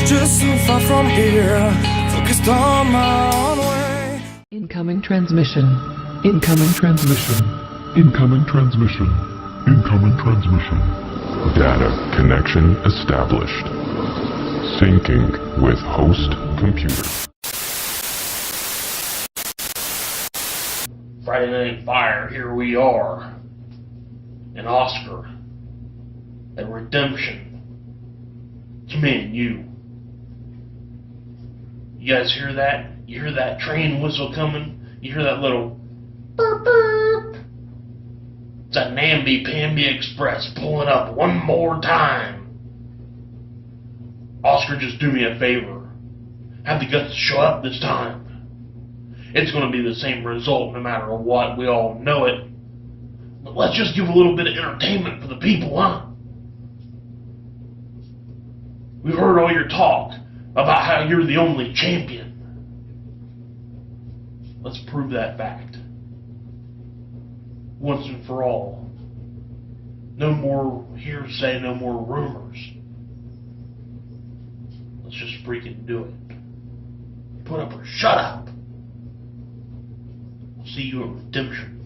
just so far from here, focused on my own way. Incoming transmission. Incoming transmission. Incoming transmission. Incoming transmission. Data connection established. Syncing with host computer. Friday Night Fire, here we are. An Oscar. A redemption. It's me and you. You guys hear that? You hear that train whistle coming? You hear that little burp burp? It's that namby-pamby express pulling up one more time. Oscar, just do me a favor. Have the guts to show up this time. It's going to be the same result no matter what. We all know it. But let's just give a little bit of entertainment for the people, huh? We've heard all your talk about how you're the only champion. Let's prove that fact. Once and for all. No more hearsay, no more rumors. Let's just freaking do it. Put up or shut up. We'll see you at Redemption.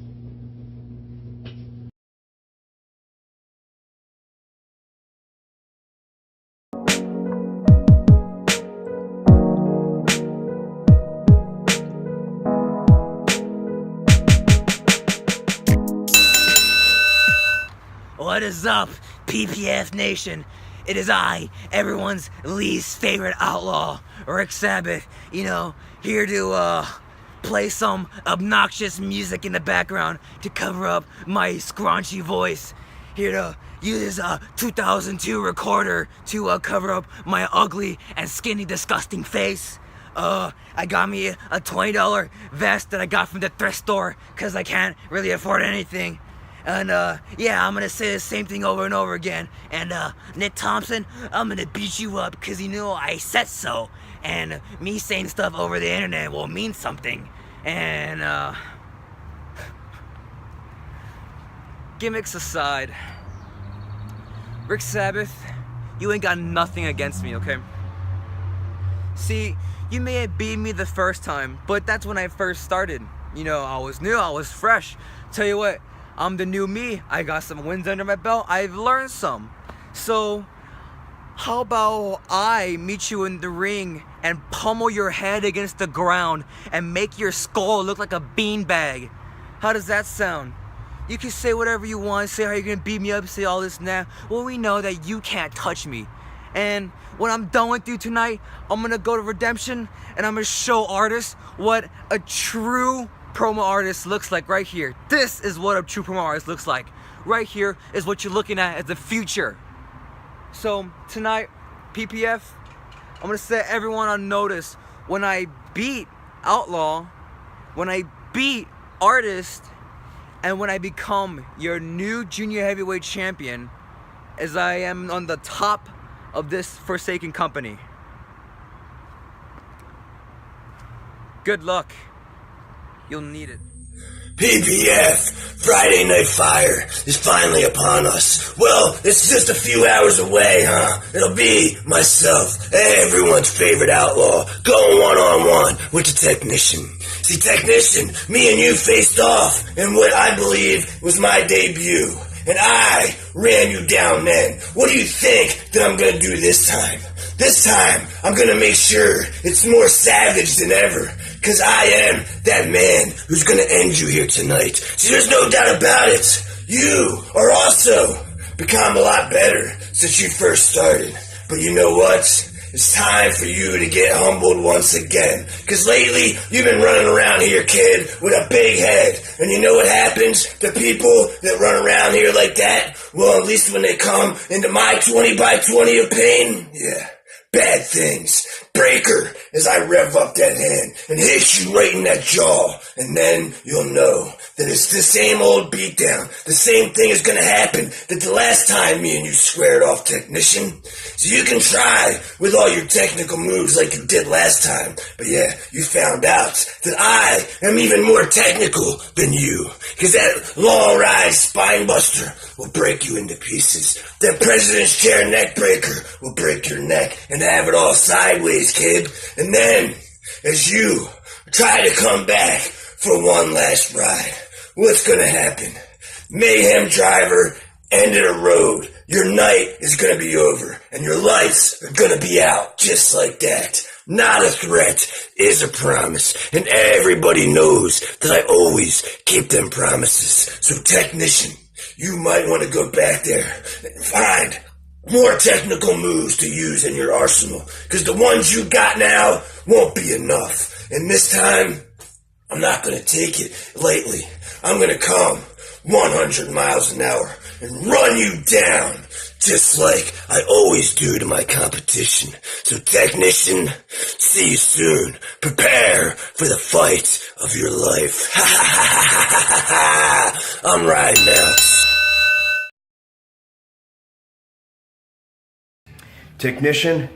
What is up, PPF Nation? It is I, everyone's least favorite outlaw, Rick Sabbath, here to play some obnoxious music in the background to cover up my scraunchy voice. Here to use a 2002 recorder to cover up my ugly and skinny, disgusting face. I got me a $20 vest that I got from the thrift store because I can't really afford anything. And, yeah, I'm gonna say the same thing over and over again. And, Nick Thompson, I'm gonna beat you up because I said so. And me saying stuff over the internet will mean something. And, gimmicks aside, Rick Sabbath, you ain't got nothing against me, okay? See, you may have beat me the first time, but that's when I first started. I was new, I was fresh. Tell you what, I'm the new me. I got some wins under my belt. I've learned some. So, how about I meet you in the ring and pummel your head against the ground and make your skull look like a beanbag? How does that sound? You can say whatever you want, say how you're gonna beat me up, say all this and that. Well, we know that you can't touch me. And when I'm done with you tonight, I'm gonna go to Redemption and I'm gonna show artists what a true promo artist looks like right here. This is what a true promo artist looks like. Right here is what you're looking at as the future. So tonight, PPF, I'm gonna set everyone on notice. When I beat Outlaw, when I beat Artist, and when I become your new junior heavyweight champion, as I am on the top of this forsaken company. Good luck. You'll need it. PPF, Friday Night Fire, is finally upon us. Well, it's just a few hours away, huh? It'll be myself, everyone's favorite outlaw, going one-on-one with the Technician. See, Technician, me and you faced off in what I believe was my debut. And I ran you down then. What do you think that I'm gonna do this time? This time, I'm gonna make sure it's more savage than ever. Cause I am that man who's gonna end you here tonight. See, there's no doubt about it. You are also become a lot better since you first started. But you know what? It's time for you to get humbled once again. Cause lately, you've been running around here, kid, with a big head. And you know what happens to people that run around here like that? Well, at least when they come into my 20 by 20 of pain, yeah, bad things. Breaker, as I rev up that hand and hit you right in that jaw. And then you'll know that it's the same old beatdown. The same thing is gonna happen that the last time me and you squared off, Technician. So you can try with all your technical moves like you did last time. But yeah, you found out that I am even more technical than you. Cause that long ride spine buster will break you into pieces. That president's chair neck breaker will break your neck. And have it all sideways, kid. And then, as you try to come back for one last ride, what's gonna happen? Mayhem driver, end of the road. Your night is gonna be over, and your lights are gonna be out just like that. Not a threat is a promise, and everybody knows that I always keep them promises. So technician, you might want to go back there and find more technical moves to use in your arsenal, because the ones you got now won't be enough. And this time, I'm not going to take it lightly. I'm going to come 100 miles an hour and run you down, just like I always do to my competition. So technician, see you soon. Prepare for the fight of your life. Ha ha ha ha ha ha. I'm riding out. Technician,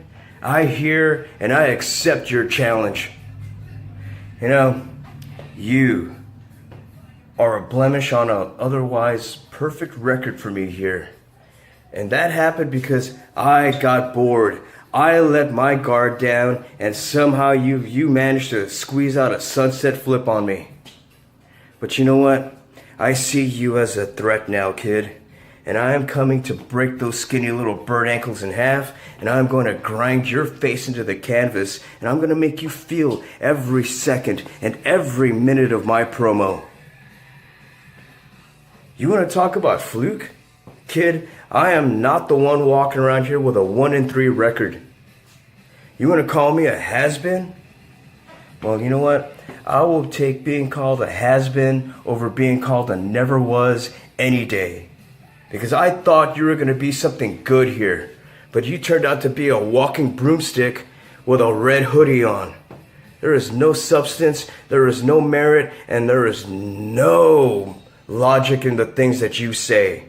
I hear and I accept your challenge. You know, you are a blemish on an otherwise perfect record for me here. And that happened because I got bored. I let my guard down, and somehow you managed to squeeze out a sunset flip on me. But you know what? I see you as a threat now, kid. And I am coming to break those skinny little bird ankles in half, and I'm going to grind your face into the canvas, and I'm going to make you feel every second and every minute of my promo. You want to talk about fluke? Kid, I am not the one walking around here with a 1-3 record. You want to call me a has-been? Well, you know what? I will take being called a has-been over being called a never was any day. Because I thought you were going to be something good here, but you turned out to be a walking broomstick with a red hoodie on. There is no substance, there is no merit, and there is no logic in the things that you say.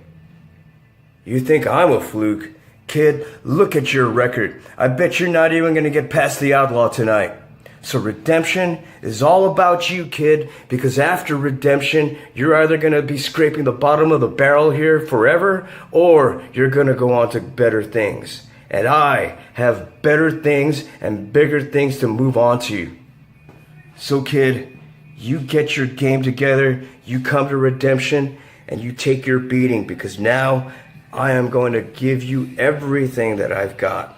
You think I'm a fluke? Kid, look at your record. I bet you're not even going to get past the outlaw tonight. So redemption is all about you, kid, because after redemption, you're either going to be scraping the bottom of the barrel here forever, or you're going to go on to better things. And I have better things and bigger things to move on to. So kid, you get your game together, you come to redemption, and you take your beating, because now I am going to give you everything that I've got.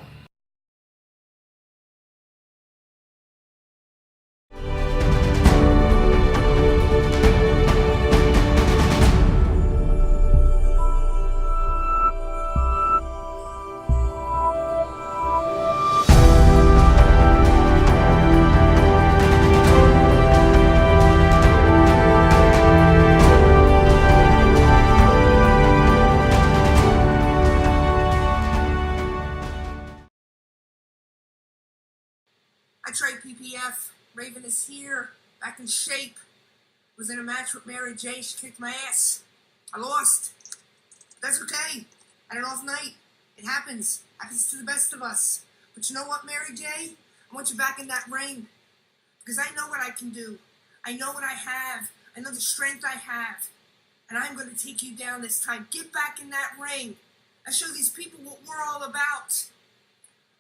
Raven is here, back in shape. Was in a match with Mary J. She kicked my ass. I lost. That's okay. I had an off night. It happens. Happens to the best of us. But you know what, Mary J? I want you back in that ring. Because I know what I can do. I know what I have. I know the strength I have. And I'm going to take you down this time. Get back in that ring. I show these people what we're all about.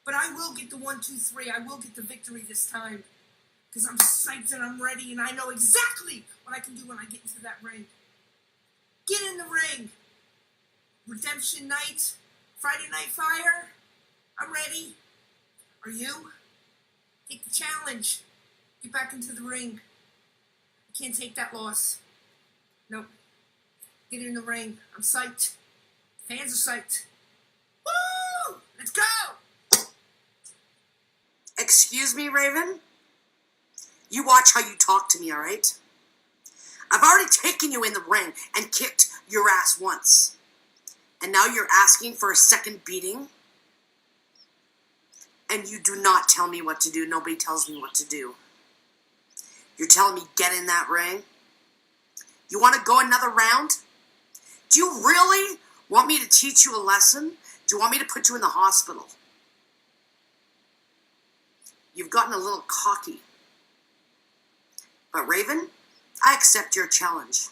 But I will get the 1, 2, 3. I will get the victory this time. Because I'm psyched and I'm ready and I know exactly what I can do when I get into that ring. Get in the ring. Redemption night. Friday Night Fire. I'm ready. Are you? Take the challenge. Get back into the ring. I can't take that loss. Nope. Get in the ring. I'm psyched. Fans are psyched. Woo! Let's go! Excuse me, Raven? You watch how you talk to me, all right? I've already taken you in the ring and kicked your ass once. And now you're asking for a second beating? And you do not tell me what to do. Nobody tells me what to do. You're telling me get in that ring? You want to go another round? Do you really want me to teach you a lesson? Do you want me to put you in the hospital? You've gotten a little cocky. But Raven, I accept your challenge.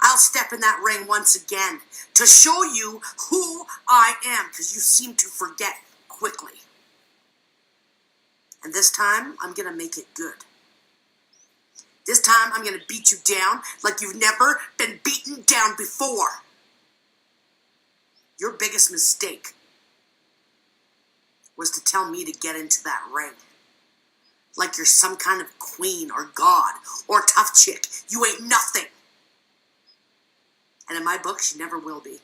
I'll step in that ring once again to show you who I am, because you seem to forget quickly. And this time, I'm going to make it good. This time, I'm going to beat you down like you've never been beaten down before. Your biggest mistake was to tell me to get into that ring. Like you're some kind of queen or god or tough chick. You ain't nothing. And in my books, you never will be.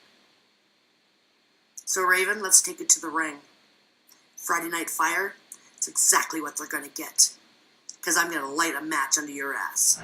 So, Raven, let's take it to the ring. Friday Night Fire, it's exactly what they're going to get. Because I'm going to light a match under your ass.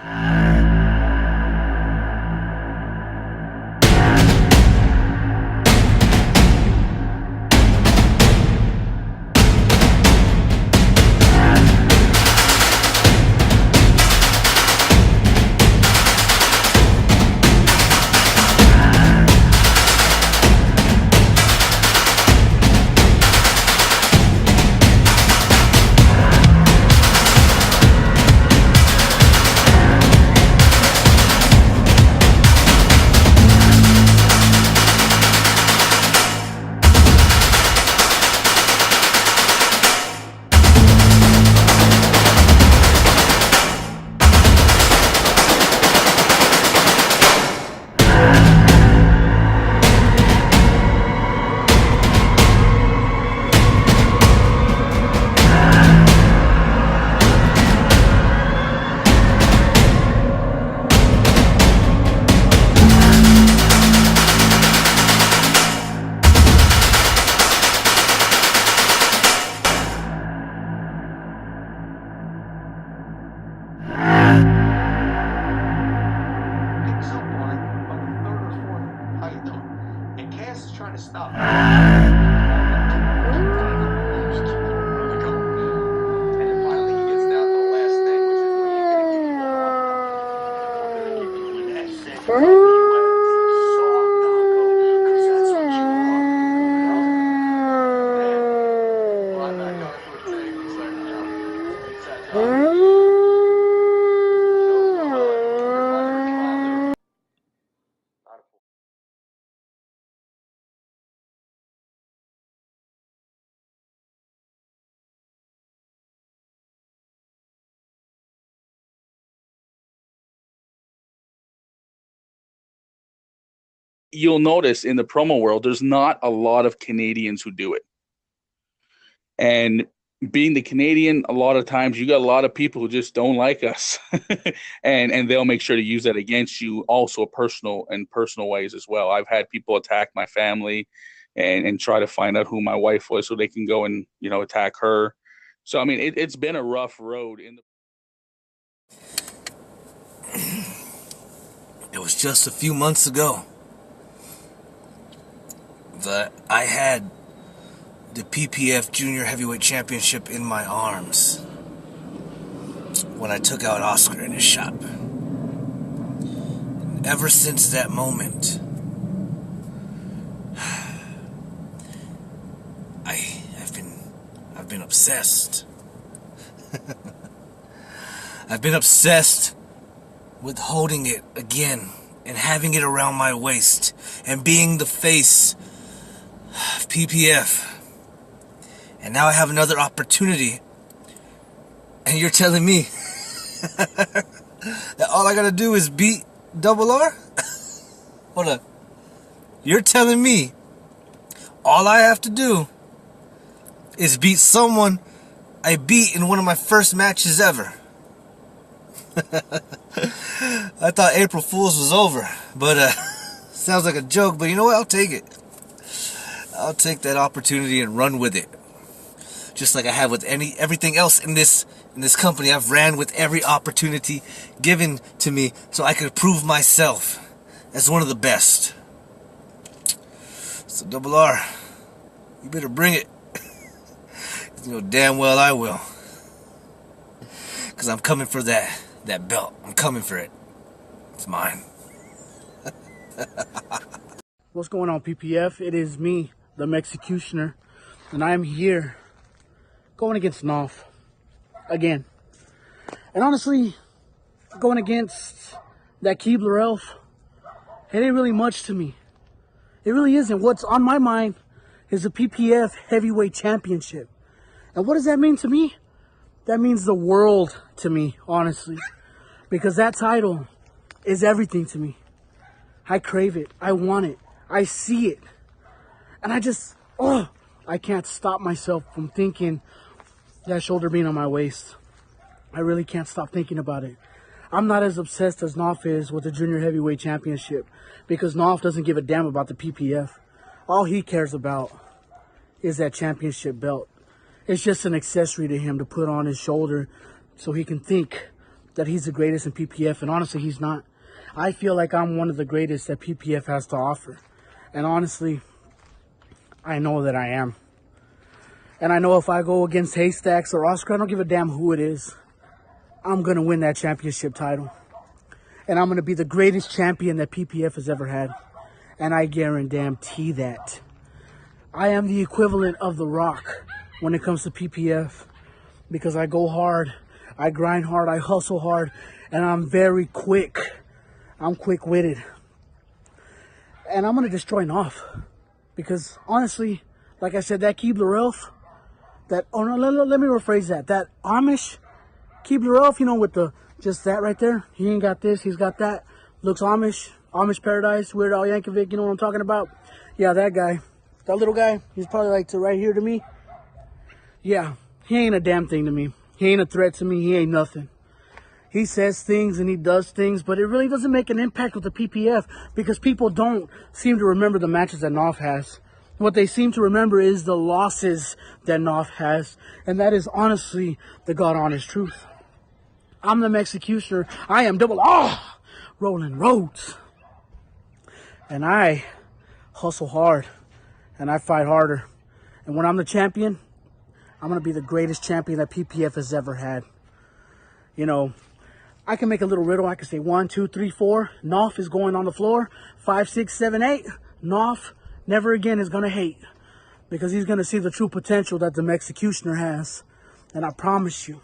You'll notice in the promo world, there's not a lot of Canadians who do it. And being the Canadian, a lot of times you got a lot of people who just don't like us, and they'll make sure to use that against you, also personal ways as well. I've had people attack my family and try to find out who my wife was so they can go and attack her. So I mean, it's been a rough road. It was just a few months ago that I had the PPF Junior Heavyweight Championship in my arms when I took out Oscar in his shop. And ever since that moment, I've been obsessed. I've been obsessed with holding it again and having it around my waist and being the face of PPF. And now I have another opportunity. And you're telling me that all I gotta do is beat Double R? Hold on. You're telling me all I have to do is beat someone I beat in one of my first matches ever. I thought April Fool's was over, but sounds like a joke, but you know what? I'll take it. I'll take that opportunity and run with it. Just like I have with everything else in this company. I've ran with every opportunity given to me so I could prove myself as one of the best. So Double R, you better bring it. You know damn well I will. Because I'm coming for that belt. I'm coming for it. It's mine. What's going on, PPF? It is me, the Executioner, and I am here going against Nawf again. And honestly, going against that Keebler elf, it ain't really much to me. It really isn't. What's on my mind is the PPF Heavyweight Championship. And what does that mean to me? That means the world to me, honestly. Because that title is everything to me. I crave it. I want it. I see it. And I can't stop myself from thinking that shoulder being on my waist. I really can't stop thinking about it. I'm not as obsessed as Nawf is with the Junior Heavyweight Championship because Nawf doesn't give a damn about the PPF. All he cares about is that championship belt. It's just an accessory to him to put on his shoulder so he can think that he's the greatest in PPF, and honestly, he's not. I feel like I'm one of the greatest that PPF has to offer. And honestly, I know that I am. And I know if I go against Haystacks or Oscar, I don't give a damn who it is. I'm going to win that championship title. And I'm going to be the greatest champion that PPF has ever had. And I guarantee that. I am the equivalent of The Rock when it comes to PPF. Because I go hard, I grind hard, I hustle hard, and I'm very quick. I'm quick-witted. And I'm going to destroy Nawf. Because honestly, like I said, that Keebler Elf, let me rephrase that. That Amish Keebler Elf, with the, just that right there. He ain't got this, he's got that. Looks Amish, Amish Paradise, Weird Al Yankovic, you know what I'm talking about? Yeah, that guy. That little guy, he's probably like to right here to me. Yeah, he ain't a damn thing to me. He ain't a threat to me, he ain't nothing. He says things and he does things, but it really doesn't make an impact with the PPF because people don't seem to remember the matches that Nawf has. What they seem to remember is the losses that Nawf has, and that is honestly the God-honest truth. I'm the Executioner. I am Double R, Roland Rhodes. And I hustle hard, and I fight harder. And when I'm the champion, I'm going to be the greatest champion that PPF has ever had. I can make a little riddle. I can say 1, 2, 3, 4. Nawf is going on the floor. 5, 6, 7, 8. Nawf never again is going to hate because he's going to see the true potential that the Executioner has. And I promise you,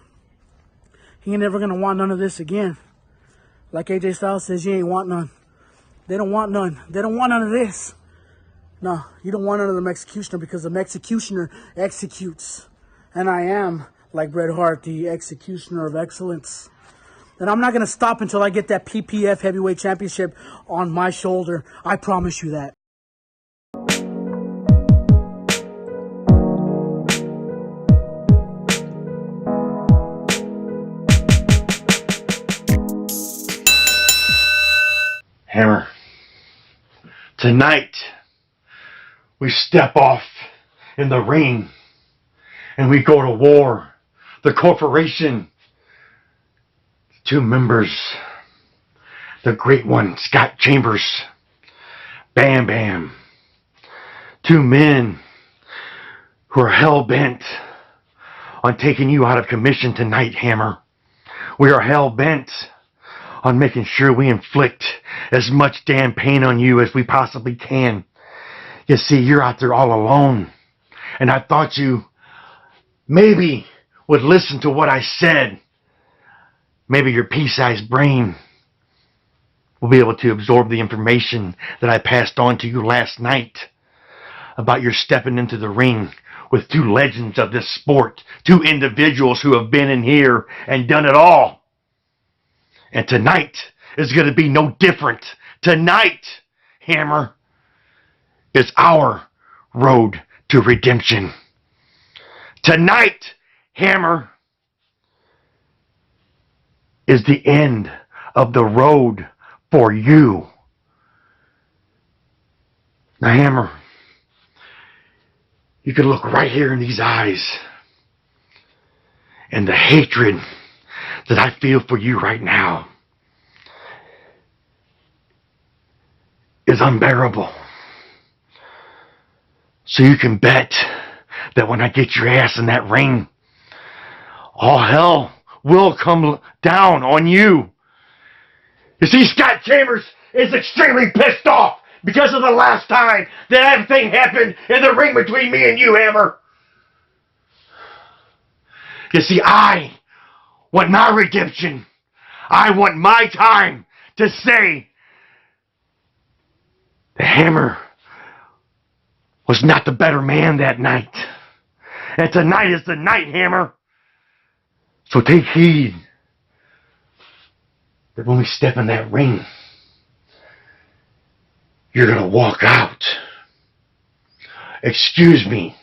he ain't never going to want none of this again. Like AJ Styles says, you ain't want none. They don't want none. They don't want none of this. No, you don't want none of the Executioner because the Executioner executes. And I am, like Bret Hart, the Executioner of excellence. And I'm not going to stop until I get that PPF Heavyweight Championship on my shoulder. I promise you that. Hammer, tonight we step off in the ring and we go to war. The corporation, 2 members, the great one, Scott Chambers, Bam Bam, 2 men who are hell-bent on taking you out of commission tonight, Hammer. We are hell-bent on making sure we inflict as much damn pain on you as we possibly can. You see, you're out there all alone. And I thought you maybe would listen to what I said. Maybe your pea-sized brain will be able to absorb the information that I passed on to you last night about your stepping into the ring with 2 legends of this sport, 2 individuals who have been in here and done it all. And tonight is going to be no different. Tonight, Hammer, is our road to redemption. Tonight, Hammer, is the end of the road for you. Now, Hammer, you can look right here in these eyes, and the hatred that I feel for you right now is unbearable. So you can bet that when I get your ass in that ring, all hell will come down on you. You see, Scott Chambers is extremely pissed off because of the last time that everything happened in the ring between me and you, Hammer. You see, I want my redemption. I want my time to say the Hammer was not the better man that night. And tonight is the night, Hammer. So take heed that when we step in that ring, you're gonna walk out. Excuse me.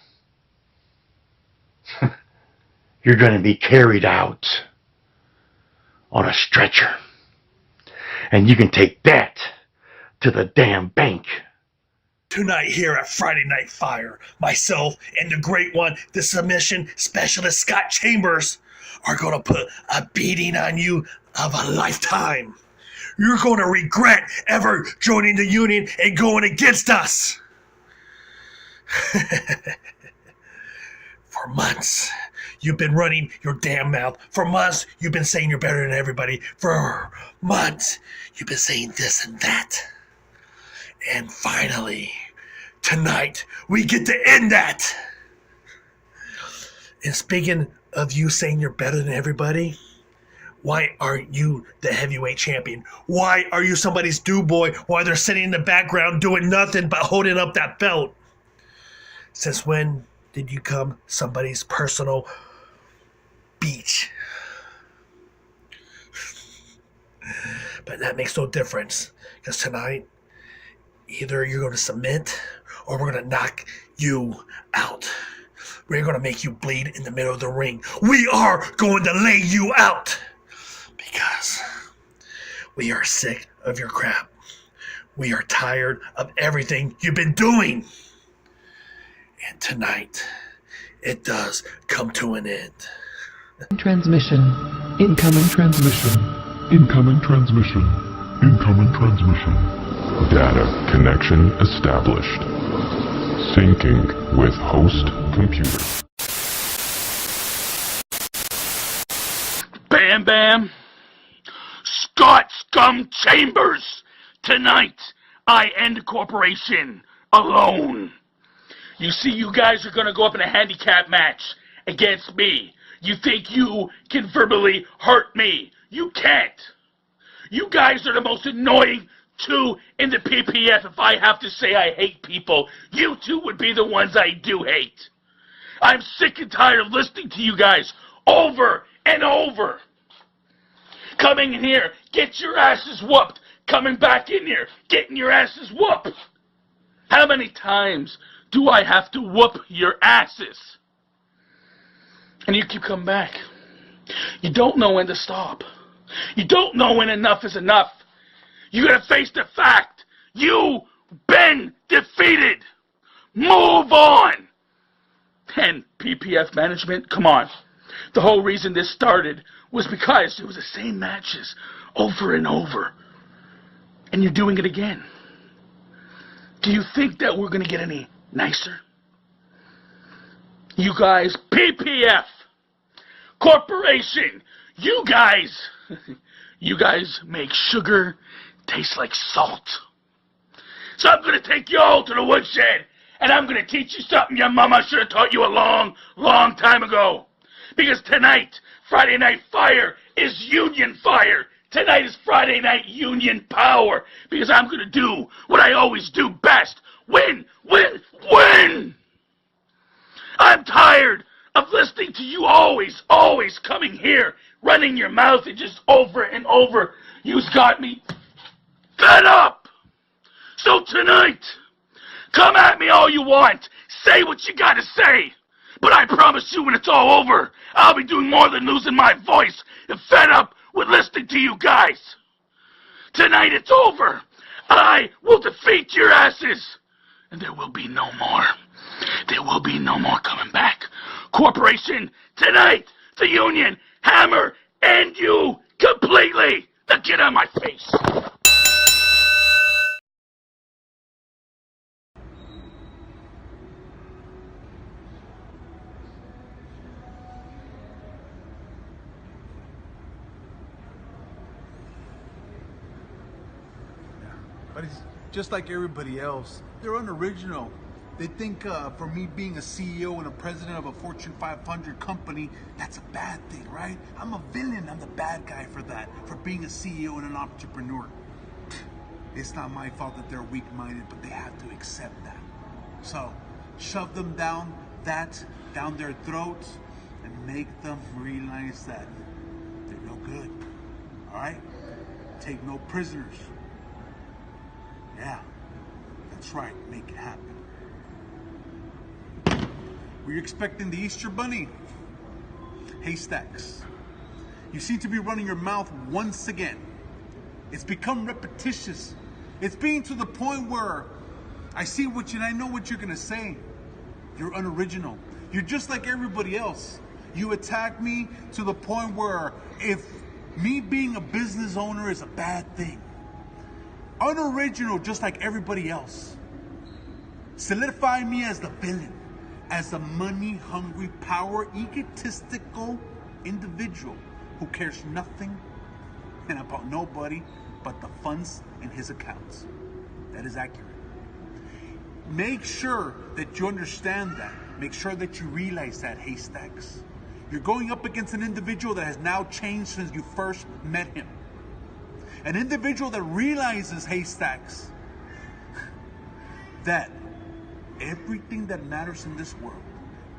You're gonna be carried out on a stretcher. And you can take that to the damn bank. Tonight here at Friday Night Fire, myself and the great one, the submission specialist Scott Chambers, are going to put a beating on you of a lifetime. You're going to regret ever joining the union and going against us. For months, you've been running your damn mouth. For months, you've been saying you're better than everybody. For months, you've been saying this and that. And finally, tonight, we get to end that. And speaking of you saying you're better than everybody, why aren't you the heavyweight champion? Why are you somebody's do-boy while they're sitting in the background doing nothing but holding up that belt? Since when did you become somebody's personal beach? But that makes no difference, because tonight, either you're going to submit or we're going to knock you out. We're going to make you bleed in the middle of the ring. We are going to lay you out because we are sick of your crap. We are tired of everything you've been doing. And tonight, it does come to an end. Transmission. Incoming transmission. Incoming transmission. Incoming transmission. Data connection established. Syncing with host computer. Bam Bam. Scott Scum Chambers. Tonight, I end corporation alone. You see, you guys are going to go up in a handicap match against me. You think you can verbally hurt me. You can't. You guys are the most annoying two in the PPF. If I have to say I hate people, you two would be the ones I do hate. I'm sick and tired of listening to you guys over and over. Coming in here, get your asses whooped. Coming back in here, getting your asses whooped. How many times do I have to whoop your asses? And you keep coming back. You don't know when to stop. You don't know when enough is enough. You gotta face the fact. You've been defeated. Move on. And PPF management, come on. The whole reason this started was because it was the same matches over and over. And you're doing it again. Do you think that we're gonna get any nicer? You guys, PPF, corporation, you guys make sugar taste like salt. So I'm going to take you all to the woodshed, and I'm going to teach you something your mama should have taught you a long, long time ago. Because tonight, Friday Night Fire is Union Fire. Tonight is Friday Night Union Power. Because I'm going to do what I always do best. Win, win, win! I'm tired of listening to you always coming here, running your mouth and just over and over. You've got me fed up. So tonight, come at me all you want. Say what you gotta say. But I promise you when it's all over, I'll be doing more than losing my voice and fed up with listening to you guys. Tonight it's over. I will defeat your asses. And there will be no more. There will be no more coming back. Corporation, tonight, the union, hammer, and you completely. Now get out of my face. But it's just like everybody else. They're unoriginal. They think for me being a CEO and a president of a Fortune 500 company, that's a bad thing, right? I'm a villain. I'm the bad guy for that, for being a CEO and an entrepreneur. It's not my fault that they're weak-minded, but they have to accept that. So, shove them down their throats and make them realize that they're no good. All right? Take no prisoners. Yeah, that's right. Make it happen. Were you expecting the Easter Bunny? Haystacks. You seem to be running your mouth once again. It's become repetitious. It's being to the point where I see what you and I know what you're gonna say. You're unoriginal. You're just like everybody else. You attack me to the point where if me being a business owner is a bad thing. Unoriginal just like everybody else. Solidify me as the villain, as a money-hungry, power, egotistical individual who cares nothing and about nobody but the funds in his accounts. That is accurate. Make sure that you understand that. Make sure that you realize that, Haystacks. You're going up against an individual that has now changed since you first met him. An individual that realizes, Haystacks, that everything that matters in this world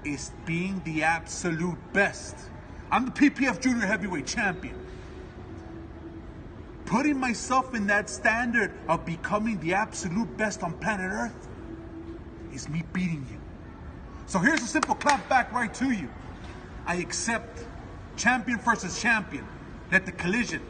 is being the absolute best. I'm the PPF Junior Heavyweight Champion. Putting myself in that standard of becoming the absolute best on planet Earth is me beating you. So here's a simple clap back right to you. I accept champion versus champion. Let the collision